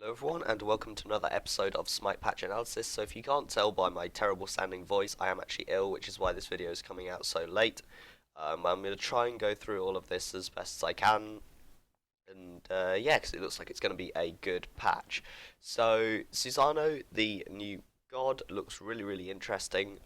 Hello everyone and welcome to another episode of Smite Patch Analysis. So if you can't tell by my terrible sounding voice, I am actually ill, which is why this video is coming out so late. I'm going to try and go through all of this as best as I can, and yeah, because it looks like it's going to be a good patch. So Susano, the new god, looks really interesting.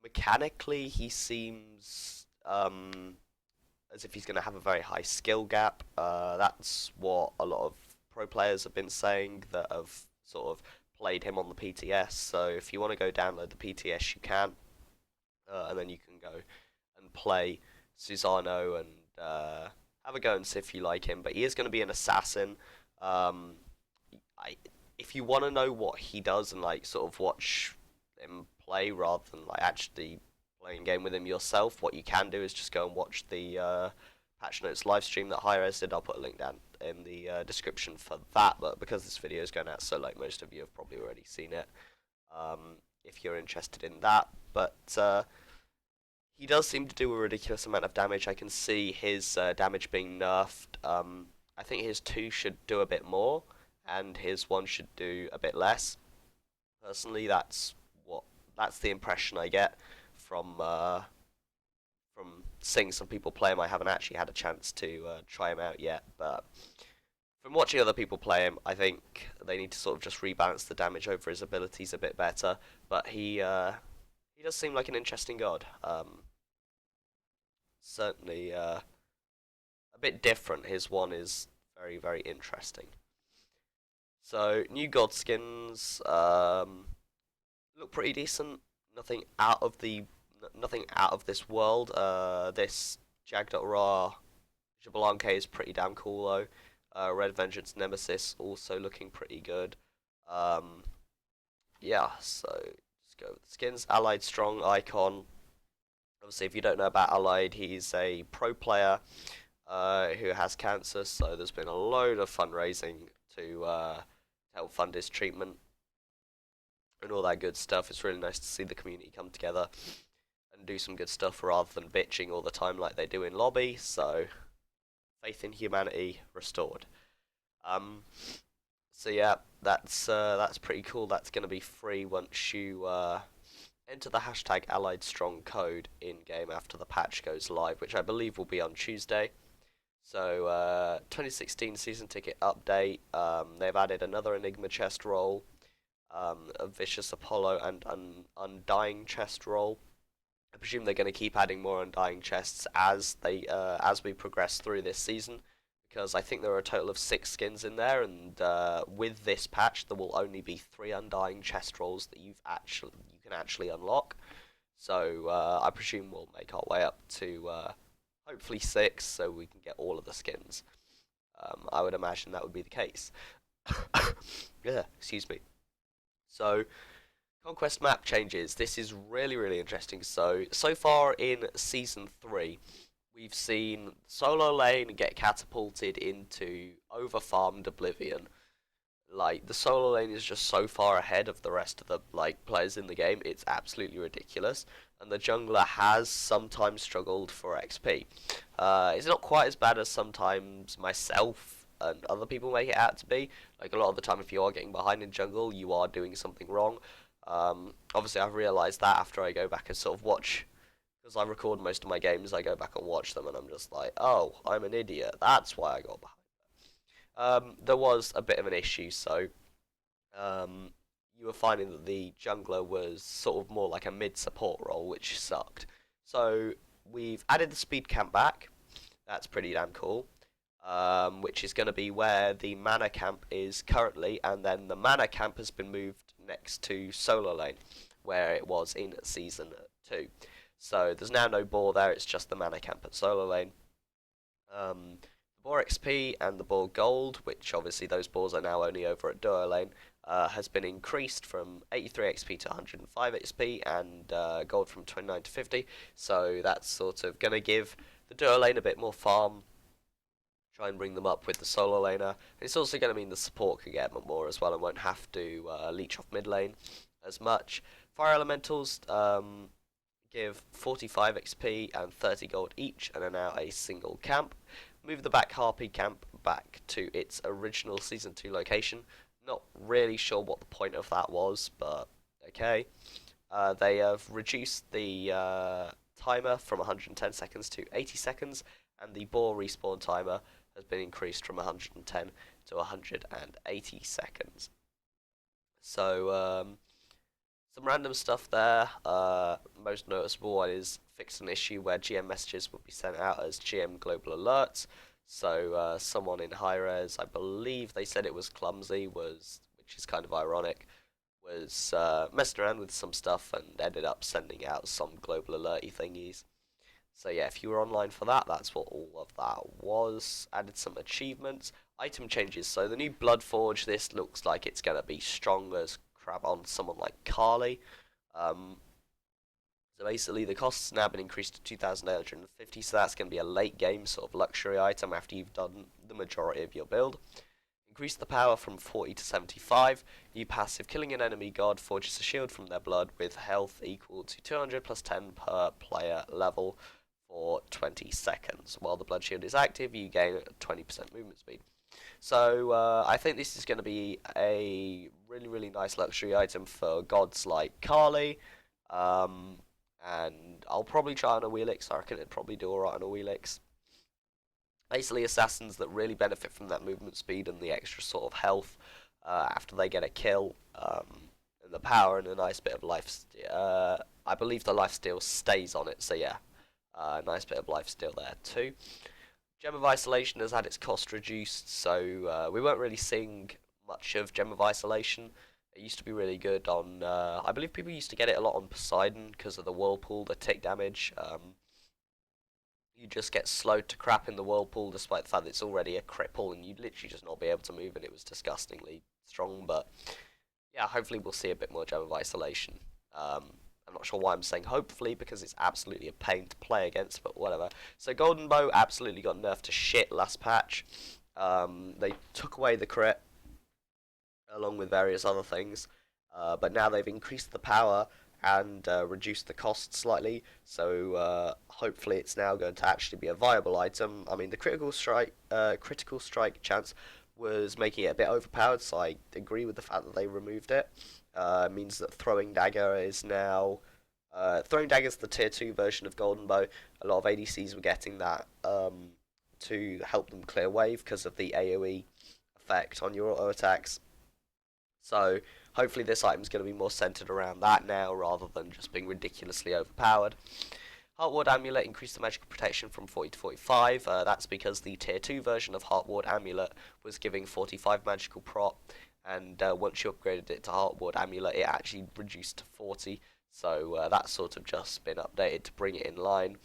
Mechanically, he seems as if he's going to have a very high skill gap. That's what a lot of pro players have been saying that have sort of played him on the PTS. So if you want to go download the PTS, you can, and then you can go and play Susano and have a go and see if you like him. But he is going to be an assassin. If you want to know what he does and like sort of watch him play rather than like actually playing a game with him yourself, what you can do is just go and watch the patch notes live stream that Hi-Rez did. I'll put a link down in the description for that, but because this video is going out so late, most of you have probably already seen it if you're interested in that. But he does seem to do a ridiculous amount of damage. I can see his damage being nerfed. I think his 2 should do a bit more and his 1 should do a bit less. Personally, that's the impression I get from seeing some people play him. I haven't actually had a chance to try him out yet, but from watching other people play him, I think they need to sort of just rebalance the damage over his abilities a bit better. But he does seem like an interesting god. Certainly a bit different. His 1 is very interesting. So new god skins look pretty decent. Nothing out of this world. This Jag.Rar Witchblade is pretty damn cool though. Red Vengeance Nemesis also looking pretty good. Yeah, so just go with the skins. Allied Strong Icon. Obviously, if you don't know about Allied, he's a pro player who has cancer, so there's been a load of fundraising to help fund his treatment and all that good stuff. It's really nice to see the community come together and do some good stuff rather than bitching all the time like they do in lobby. So faith in humanity restored. So yeah, that's pretty cool. That's going to be free once you enter the hashtag Allied Strong code in game after the patch goes live, which I believe will be on Tuesday. So 2016 season ticket update. They've added another Enigma chest roll, a Vicious Apollo and an Undying chest roll. I presume they're going to keep adding more Undying chests as we progress through this season, because I think there are a total of 6 skins in there, and with this patch there will only be 3 Undying chest rolls that you can actually unlock. So I presume we'll make our way up to hopefully 6, so we can get all of the skins. I would imagine that would be the case. Yeah, excuse me. So, Conquest Map Changes. This is really interesting. So far in Season 3, we've seen solo lane get catapulted into overfarmed oblivion. Like, the solo lane is just so far ahead of the rest of the players in the game, it's absolutely ridiculous. And the jungler has sometimes struggled for XP. It's not quite as bad as sometimes myself and other people make it out to be. Like, a lot of the time, if you are getting behind in jungle, you are doing something wrong. Obviously, I've realised that after I go back and sort of watch, because I record most of my games, I go back and watch them, and I'm just like, oh, I'm an idiot. That's why I got behind. There was a bit of an issue, so you were finding that the jungler was sort of more like a mid-support role, which sucked. So we've added the speed camp back. That's pretty damn cool. Which is going to be where the mana camp is currently, and then the mana camp has been moved next to solo lane, where it was in Season 2. So there's now no boar there, it's just the mana camp at solo lane. The boar XP and the boar gold, which obviously those boars are now only over at duo lane, has been increased from 83 XP to 105 XP, and gold from 29 to 50. So that's sort of going to give the duo lane a bit more farm, try and bring them up with the solo laner. And it's also going to mean the support can get more as well and won't have to leech off mid lane as much. Fire elementals give 45 XP and 30 gold each, and are now a single camp. Move the back Harpy camp back to its original Season 2 location. Not really sure what the point of that was, but okay. They have reduced the timer from 110 seconds to 80 seconds, and the boar respawn timer has been increased from 110 to 180 seconds. So, some random stuff there. Most noticeable one is fix an issue where GM messages will be sent out as GM global alerts. So someone in high res, I believe they said it was clumsy, which is kind of ironic, was messing around with some stuff and ended up sending out some global alerty thingies. So yeah, if you were online for that, that's what all of that was. Added some achievements. Item changes. So the new Bloodforge, this looks like it's going to be strong as crap on someone like Carly. So basically the cost's now been increased to 2,850, so that's going to be a late game sort of luxury item after you've done the majority of your build. Increase the power from 40 to 75. New passive, killing an enemy god forges a shield from their blood with health equal to 200 plus 10 per player level for 20 seconds. While the blood shield is active, you gain 20% movement speed. So I think this is going to be a really nice luxury item for gods like Kali. And I'll probably try on a Wheelix. I reckon it'd probably do alright on a Wheelix. Basically, assassins that really benefit from that movement speed and the extra sort of health after they get a kill, and the power and a nice bit of life. I believe the lifesteal stays on it, so yeah, nice bit of lifesteal there too. Gem of Isolation has had its cost reduced, so we weren't really seeing much of Gem of Isolation. It used to be really good on, I believe people used to get it a lot on Poseidon because of the Whirlpool, the tick damage. You just get slowed to crap in the Whirlpool despite the fact that it's already a cripple and you'd literally just not be able to move, and it was disgustingly strong. But yeah, hopefully we'll see a bit more Gem of Isolation. I'm not sure why I'm saying hopefully, because it's absolutely a pain to play against, but whatever. So Golden Bow absolutely got nerfed to shit last patch. They took away the crit along with various other things, but now they've increased the power and reduced the cost slightly, so hopefully it's now going to actually be a viable item. I mean, the critical strike chance was making it a bit overpowered, so I agree with the fact that they removed it. Means that Throwing Dagger is now... Throwing Dagger is the tier 2 version of Golden Bow. A lot of ADCs were getting that to help them clear wave because of the AoE effect on your auto attacks. So hopefully this item is going to be more centered around that now rather than just being ridiculously overpowered. Heartward Amulet increased the magical protection from 40 to 45. That's because the tier 2 version of Heartward Amulet was giving 45 magical prot, and once you upgraded it to Heartward Amulet it actually reduced to 40. So that's sort of just been updated to bring it in line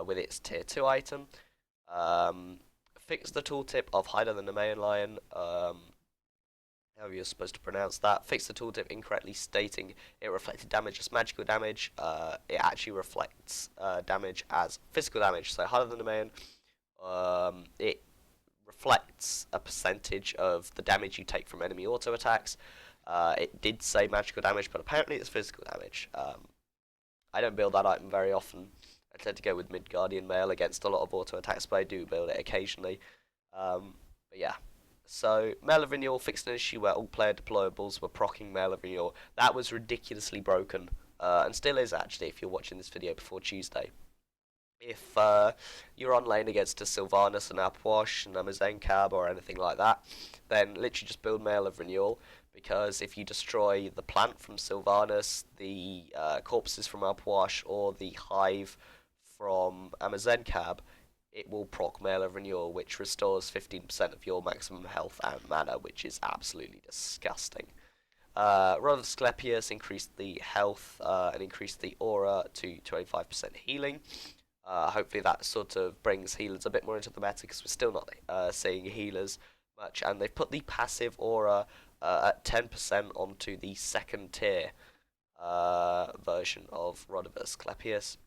with its tier 2 item. Fix the tooltip of Hider the Nemean Lion. However you're supposed to pronounce that. Fix the tooltip incorrectly stating it reflected damage as magical damage. It actually reflects damage as physical damage. So Hider the Nemean, it reflects a percentage of the damage you take from enemy auto attacks. It did say magical damage, but apparently it's physical damage. I don't build that item very often. I tend to go with Midgardian Mail against a lot of auto attacks, but I do build it occasionally. But yeah. So, Mail of Renewal fixed an issue where all player deployables were proccing Mail of Renewal. That was ridiculously broken, and still is actually if you're watching this video before Tuesday. If you're on lane against a Sylvanas, an Apwash, an Amazencab, or anything like that, then literally just build Mail of Renewal, because if you destroy the plant from Sylvanas, the corpses from Apwash, or the hive from Amazencab, it will proc Mail of Renewal, which restores 15% of your maximum health and mana, which is absolutely disgusting. Rod of Asclepius increased the health and increased the aura to 25% healing. Hopefully that sort of brings healers a bit more into the meta, because we're still not seeing healers much. And they've put the passive aura at 10% onto the second tier version of Rod of Asclepius.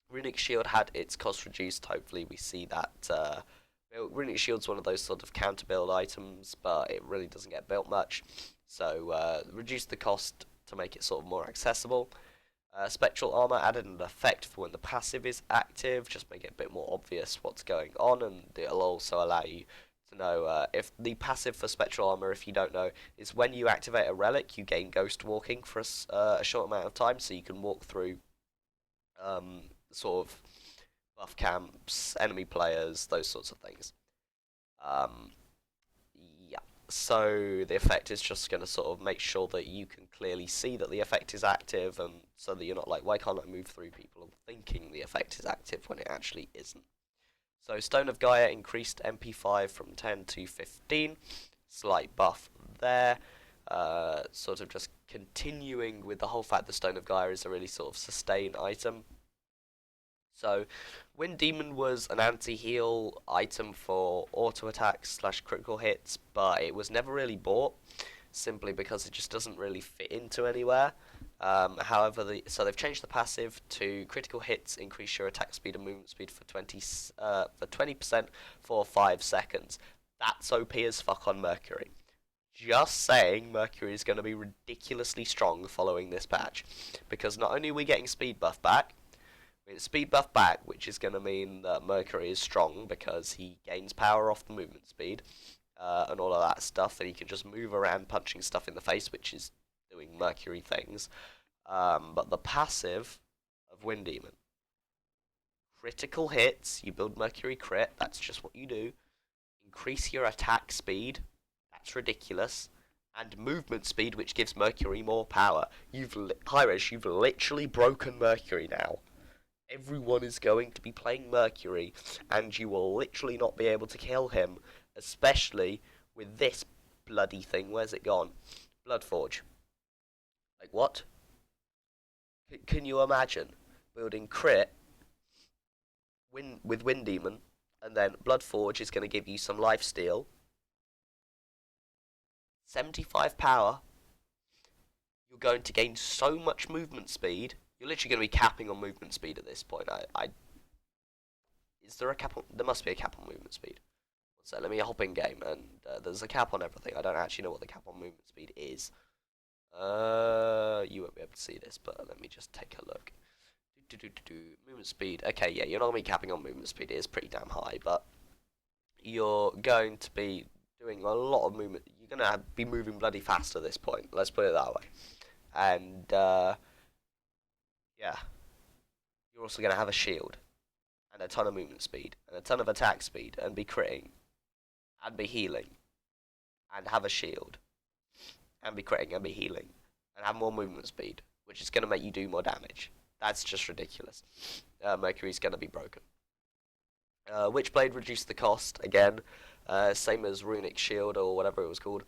Runic Shield had its cost reduced. Hopefully we see that. Runic Shield's one of those sort of counter build items, but it really doesn't get built much. So reduce the cost to make it sort of more accessible. Spectral Armor added an effect for when the passive is active, just make it a bit more obvious what's going on, and it'll also allow you to to know. If the passive for Spectral Armor, if you don't know, is when you activate a relic, you gain Ghost Walking for a short amount of time, so you can walk through sort of buff camps, enemy players, those sorts of things. Yeah. So the effect is just going to sort of make sure that you can clearly see that the effect is active, and so that you're not like, why can't I move through people, thinking the effect is active when it actually isn't. So Stone of Gaia increased MP5 from 10 to 15, slight buff there. Sort of just continuing with the whole fact that Stone of Gaia is a really sort of sustain item. So Wind Demon was an anti-heal item for auto attacks / critical hits, but it was never really bought, simply because it just doesn't really fit into anywhere. However, so they've changed the passive to critical hits increase your attack speed and movement speed for 20% for 5 seconds. That's OP as fuck on Mercury. Just saying, Mercury is going to be ridiculously strong following this patch, because not only are we getting speed buff back, speed buff back, which is going to mean that Mercury is strong because he gains power off the movement speed and all of that stuff, and he can just move around punching stuff in the face, which is doing Mercury things. But the passive of Wind Demon, critical hits, you build Mercury crit, that's just what you do. Increase your attack speed, that's ridiculous. And movement speed, which gives Mercury more power. Hi-Reg, you've literally broken Mercury now. Everyone is going to be playing Mercury, and you will literally not be able to kill him, especially with this bloody thing. Where's it gone? Bloodforge. Like, what? Can you imagine building crit with Wind Demon, and then Bloodforge is going to give you some lifesteal, 75 power, you're going to gain so much movement speed. You're literally going to be capping on movement speed at this point. Is there a cap on... There must be a cap on movement speed. So let me hop in game, and there's a cap on everything. I don't actually know what the cap on movement speed is. You won't be able to see this, but let me just take a look. Movement speed. Okay, yeah, you're not going to be capping on movement speed. It is pretty damn high, but you're going to be doing a lot of movement. You're going to be moving bloody fast at this point. Let's put it that way. And... yeah, you're also going to have a shield, and a ton of movement speed, and a ton of attack speed, and be critting, and be healing, and have a shield, and be critting, and be healing, and have more movement speed, which is going to make you do more damage. That's just ridiculous. Mercury's going to be broken. Witchblade reduced the cost, again, same as Runic Shield, or whatever it was called.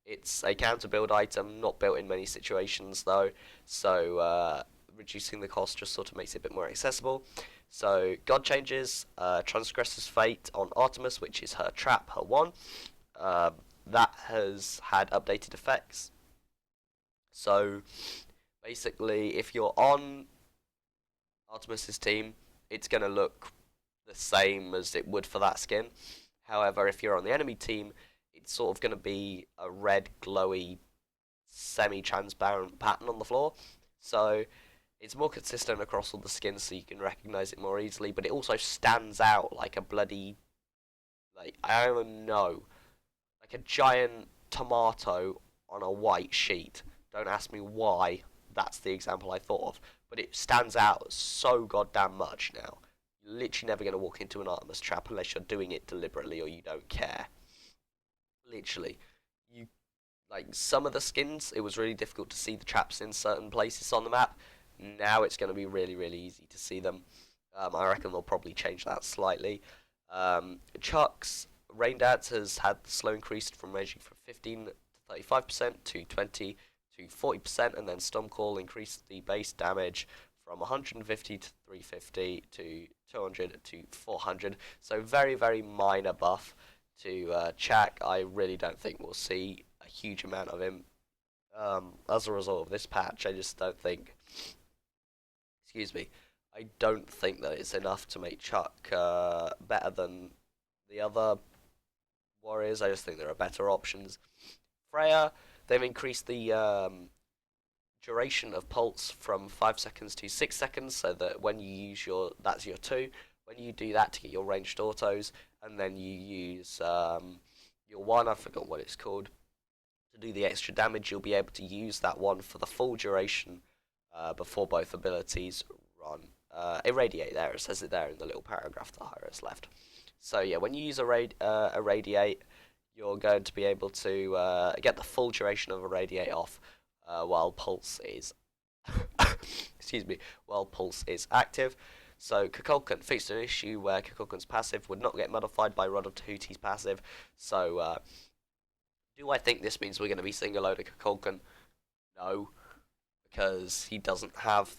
It's a counter build item, not built in many situations though, so... reducing the cost just sort of makes it a bit more accessible. So God Changes, Transgressor's Fate on Artemis, which is her trap, her one. That has had updated effects. So basically, if you're on Artemis's team, it's going to look the same as it would for that skin. However, if you're on the enemy team, it's sort of going to be a red, glowy, semi-transparent pattern on the floor. So it's more consistent across all the skins, so you can recognize it more easily, but it also stands out like a bloody, like, I don't know, like a giant tomato on a white sheet. Don't ask me why that's the example I thought of, but it stands out so goddamn much now. You're literally never going to walk into an Artemis trap unless you're doing it deliberately or you don't care. Literally. Like, some of the skins, it was really difficult to see the traps in certain places on the map. Now it's going to be really, really easy to see them. I reckon they'll probably change that slightly. Chuck's Rain Dance has had the slow increase from ranging from 15 to 35% to 20 to 40%, and then Stormcall increased the base damage from 150 to 350 to 200 to 400. So very, very minor buff to Chuck. I really don't think we'll see a huge amount of him as a result of this patch. I just don't think... Excuse me. I don't think that it's enough to make Chuck better than the other warriors. I just think there are better options. Freya, they've increased the duration of pulse from 5 seconds to 6 seconds, so that when you use your, that's your 2, when you do that to get your ranged autos, and then you use your one, I forgot what it's called, to do the extra damage, you'll be able to use that one for the full duration before both abilities run. Irradiate there, it says it there in the little paragraph that Hyros left. So yeah, when you use Irradiate, you're going to be able to get the full duration of Irradiate off while Pulse is excuse me, while Pulse is active. So Kukulkan fixed an issue where Kukulkan's passive would not get modified by Rod of Tahuti's passive. So do I think this means we're going to be seeing a load of Kukulkan? No, because he doesn't have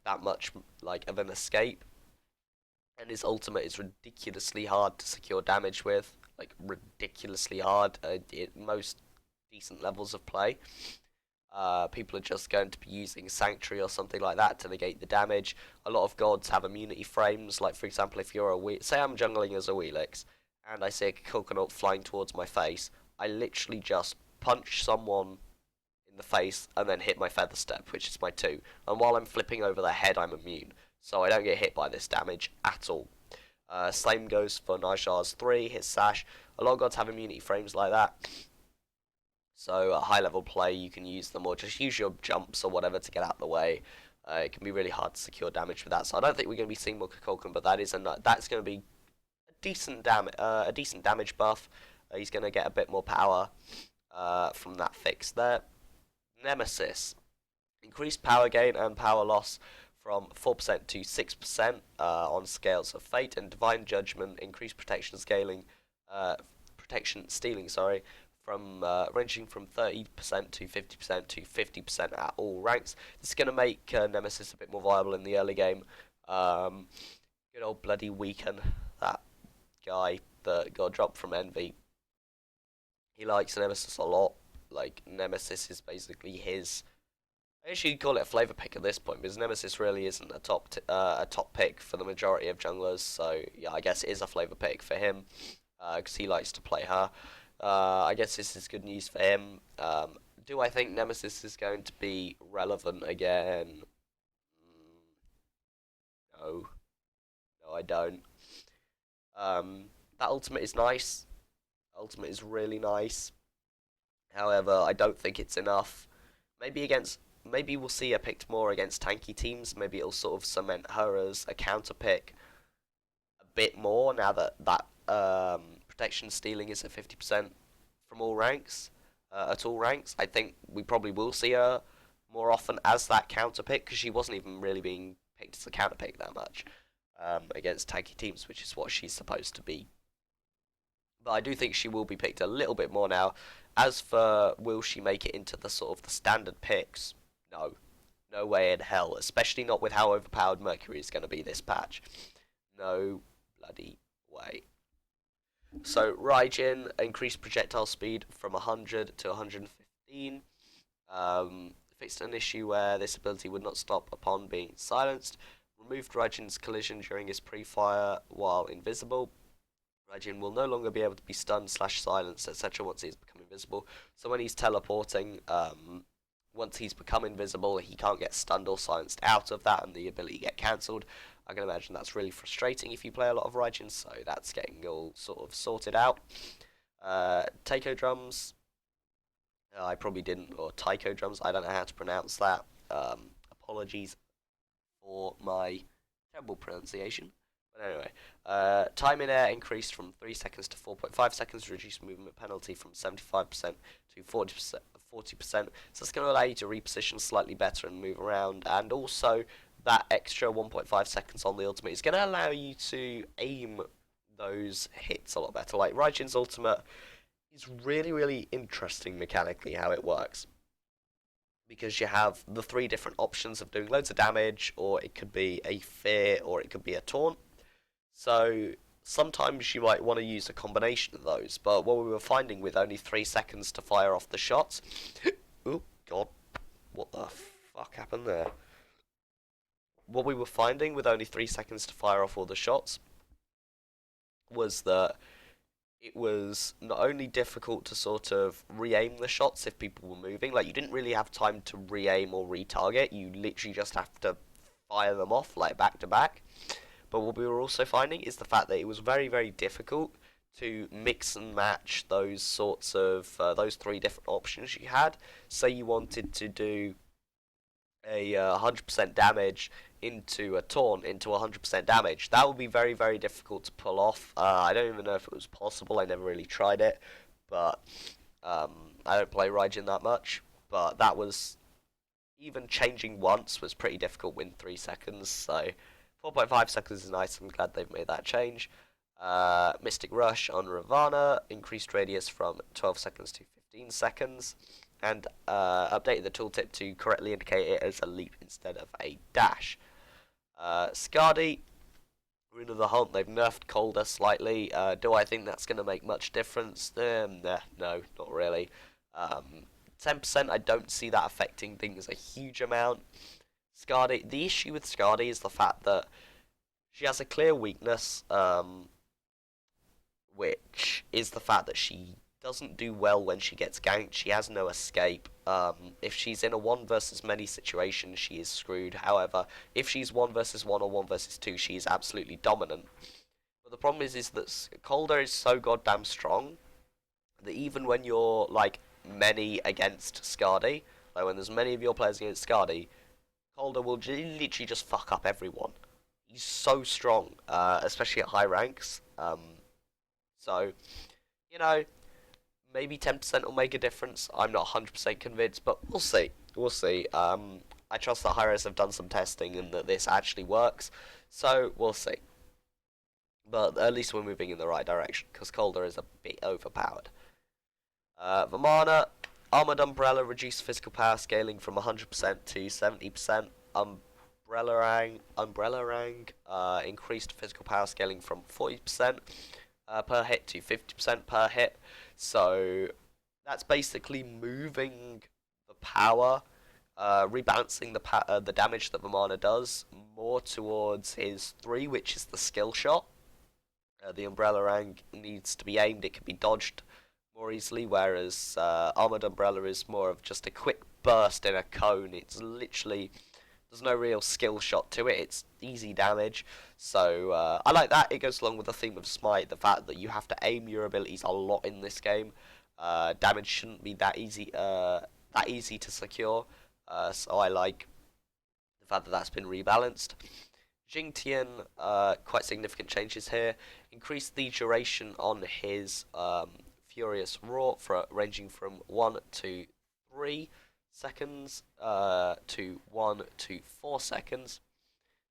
that much like of an escape, and his ultimate is ridiculously hard to secure damage with, like ridiculously hard at most decent levels of play. People are just going to be using Sanctuary or something like that to negate the damage. A lot of gods have immunity frames, like for example if you're say I'm jungling as a Wheelix, and I see a Coconut flying towards my face, I literally just punch someone in the face and then hit my Feather Step, which is my 2, and while I'm flipping over their head I'm immune, so I don't get hit by this damage at all. Same goes for Najar's 3, his Sash. A lot of gods have immunity frames like that. So at high level play you can use them, or just use your jumps or whatever to get out of the way. It can be really hard to secure damage with that. So I don't think we're going to be seeing more Kukulkan, but that's going to be a decent damage buff. He's going to get a bit more power from that fix there. Nemesis, increased power gain and power loss from 4% to 6% on Scales of Fate, and Divine Judgment, increased protection stealing, from ranging from 30% to 50% to 50% at all ranks. This is going to make Nemesis a bit more viable in the early game. Good old bloody Weaken, that guy that got dropped from Envy. He likes Nemesis a lot. Like, Nemesis is basically his... I guess you'd call it a flavor pick at this point, because Nemesis really isn't a top pick for the majority of junglers. So yeah, I guess it is a flavor pick for him, because he likes to play her. I guess this is good news for him. Do I think Nemesis is going to be relevant again? No. No, I don't. That ultimate is nice. Ultimate is really nice. However, I don't think it's enough. Maybe we'll see her picked more against tanky teams. Maybe it'll sort of cement her as a counter pick a bit more now that protection stealing is at 50% from all ranks, at all ranks. I think we probably will see her more often as that counter pick, because she wasn't even really being picked as a counter pick that much against tanky teams, which is what she's supposed to be. But I do think she will be picked a little bit more now. As for will she make it into the sort of the standard picks, no. No way in hell, especially not with how overpowered Mercury is going to be this patch. No bloody way. So Raijin increased projectile speed from 100 to 115. Fixed an issue where this ability would not stop upon being silenced. Removed Raijin's collision during his pre-fire while invisible. Raijin will no longer be able to be stunned / silenced, etc. once he's become invisible. So when he's teleporting, once he's become invisible, he can't get stunned or silenced out of that, and the ability get cancelled. I can imagine that's really frustrating if you play a lot of Raijin, so that's getting all sort of sorted out. Taiko drums, I probably didn't, or Taiko drums, I don't know how to pronounce that. Apologies for my terrible pronunciation. But anyway, time in air increased from 3 seconds to 4.5 seconds, reduced movement penalty from 75% to 40%. So it's going to allow you to reposition slightly better and move around, and also that extra 1.5 seconds on the ultimate is going to allow you to aim those hits a lot better. Like Raijin's ultimate is really, really interesting mechanically how it works, because you have the 3 different options of doing loads of damage, or it could be a fear, or it could be a taunt. So sometimes you might want to use a combination of those, but what we were finding with only 3 seconds to fire off the shots oh god, what the fuck happened there? What we were finding with only 3 seconds to fire off all the shots was that it was not only difficult to sort of re-aim the shots if people were moving, like you didn't really have time to re-aim or retarget, you literally just have to fire them off like back to back. But what we were also finding is the fact that it was very, very difficult to mix and match those sorts of those three different options you had. Say you wanted to do a 100% damage into a taunt into 100% damage. That would be very, very difficult to pull off. I don't even know if it was possible. I never really tried it, but I don't play Raijin that much. But that was, even changing once was pretty difficult within 3 seconds. So 4.5 seconds is nice. I'm glad they've made that change. Mystic Rush on Ravana, increased radius from 12 seconds to 15 seconds. And updated the tooltip to correctly indicate it as a leap instead of a dash. Skadi, Rune of the Hunt, they've nerfed Colder slightly. Do I think that's going to make much difference? Nah, no, not really. 10%, I don't see that affecting things a huge amount. Skadi, the issue with Skadi is the fact that she has a clear weakness, which is the fact that she doesn't do well when she gets ganked. She has no escape. If she's in a 1 versus many situation, she is screwed. However, if she's 1 versus 1 or 1 versus 2, she is absolutely dominant. But the problem is that Calder is so goddamn strong that even when you're like many against Skadi, like when there's many of your players against Skadi, Calder will literally just fuck up everyone. He's so strong, especially at high ranks. So, you know, maybe 10% will make a difference. I'm not 100% convinced, but we'll see. We'll see. I trust that Hi-Rez have done some testing and that this actually works. So, we'll see. But at least we're moving in the right direction, because Calder is a bit overpowered. Vamana, Armored Umbrella reduced physical power scaling from 100% to 70%. Umbrella Rang increased physical power scaling from 40% per hit to 50% per hit. So that's basically moving the power, rebalancing the damage that Vamana does more towards his 3, which is the skill shot. The Umbrella Rang needs to be aimed, it can be dodged more easily, whereas Armored Umbrella is more of just a quick burst in a cone. It's literally, there's no real skill shot to it, it's easy damage. So I like that. It goes along with the theme of Smite, the fact that you have to aim your abilities a lot in this game. Damage shouldn't be that easy to secure. So I like the fact that that's been rebalanced. Jing Tian, quite significant changes here. Increased the duration on his Furious Roar, ranging from 1 to 3 seconds to 1 to 4 seconds.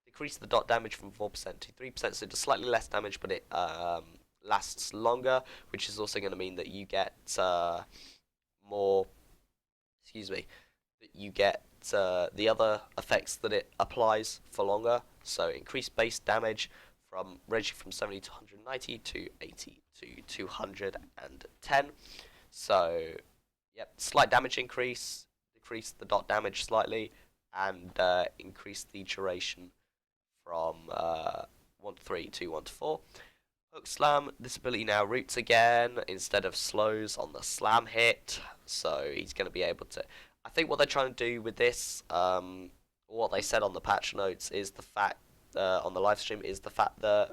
Decrease the dot damage from 4% to 3%, so just slightly less damage, but it lasts longer, which is also going to mean that you get more, that you get the other effects that it applies for longer. So increased base damage from ranging from 70 to 190 to 80 to 210. So, yep, slight damage increase, decrease the dot damage slightly, and increase the duration from 1 to 3 to 1 to 4. Hook Slam, this ability now roots again instead of slows on the slam hit, so he's going to be able to... I think what they're trying to do with this, what they said on the patch notes, is the fact, on the live stream, is the fact that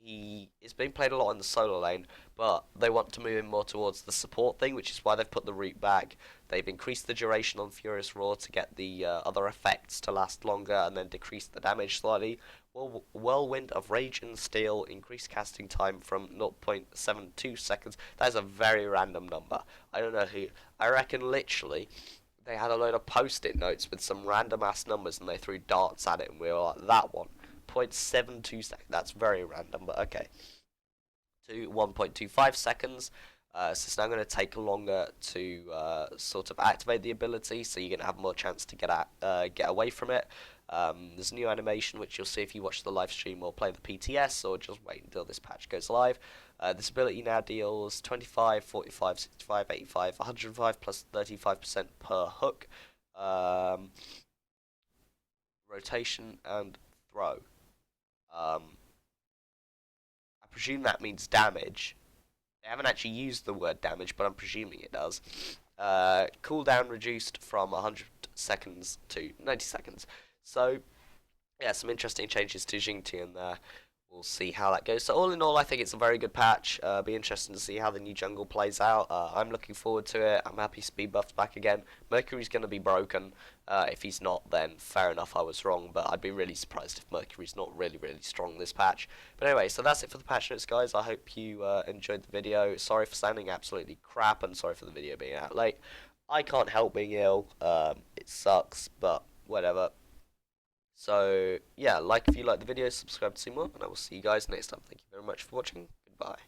he is being played a lot in the solo lane, but they want to move him more towards the support thing, which is why they've put the root back. They've increased the duration on Furious Roar to get the other effects to last longer, and then decreased the damage slightly. Whirlwind of Rage and Steel, increased casting time from 0.72 seconds. That is a very random number. I don't know who. I reckon literally they had a load of post-it notes with some random ass numbers and they threw darts at it and we were like, that one. 0.72 seconds. That's very random, but okay. To 1.25 seconds. So it's now going to take longer to sort of activate the ability, so you're going to have more chance to get away from it. There's a new animation which you'll see if you watch the live stream or play the PTS, or just wait until this patch goes live. This ability now deals 25, 45, 65, 85, 105 plus 35% per hook, rotation and throw. I presume that means damage. They haven't actually used the word damage, but I'm presuming it does. Cooldown reduced from 100 seconds to 90 seconds. So, yeah, some interesting changes to Jing Tian there. we'll see how that goes. So all in all, I think it's a very good patch. Be interesting to see how the new jungle plays out. I'm looking forward to it. I'm happy Speed Buff's back again. Mercury's going to be broken. If he's not, then fair enough, I was wrong. But I'd be really surprised if Mercury's not really strong this patch. But anyway, so that's it for the patch notes, guys. I hope you enjoyed the video. Sorry for sounding absolutely crap, and sorry for the video being out late. I can't help being ill. It sucks, but whatever. So, yeah, like if you like the video, subscribe to see more, and I will see you guys next time. Thank you very much for watching. Goodbye.